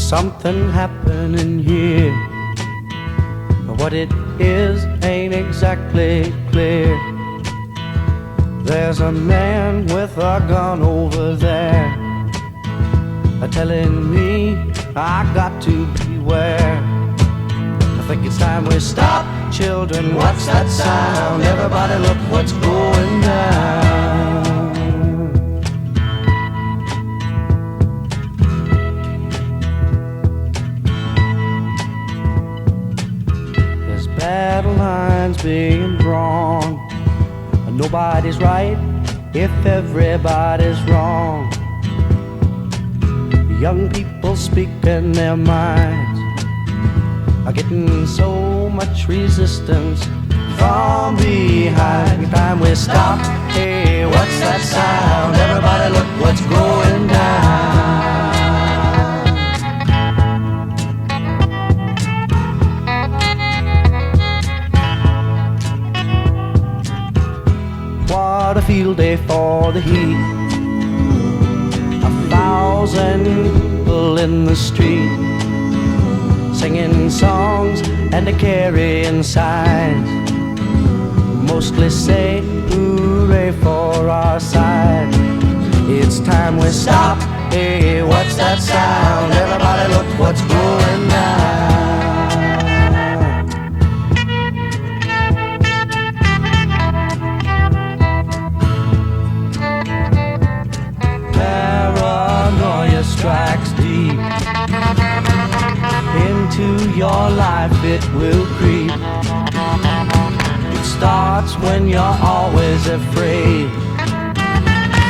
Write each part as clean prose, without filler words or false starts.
something happening here, but what it is ain't exactly clear. There's a man with a gun over there, telling me I got to beware. I think it's time we stop, children, what's that sound? Everybody look what's going down. Battle lines being drawn. Nobody's right if everybody's wrong. Young people speaking their minds are getting so much resistance from behind. Every time we stop, hey, what's that sound? Everybody look what's going down. What a field day for the heat. 1,000 people in the street, singing songs and a carrying signs. Mostly say hooray for our side. It's time we stop. Hey, what's that sound? Everybody look what's going down. Paranoia strikes deep into your life, it will creep. It starts when you're always afraid.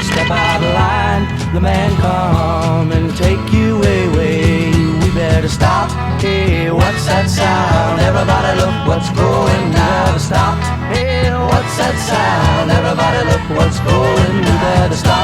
Step out of line, the man come and take you away. We better stop. Hey, what's that sound? Everybody look what's going down. Stop. Hey, what's that sound? Everybody look what's going. We better stop.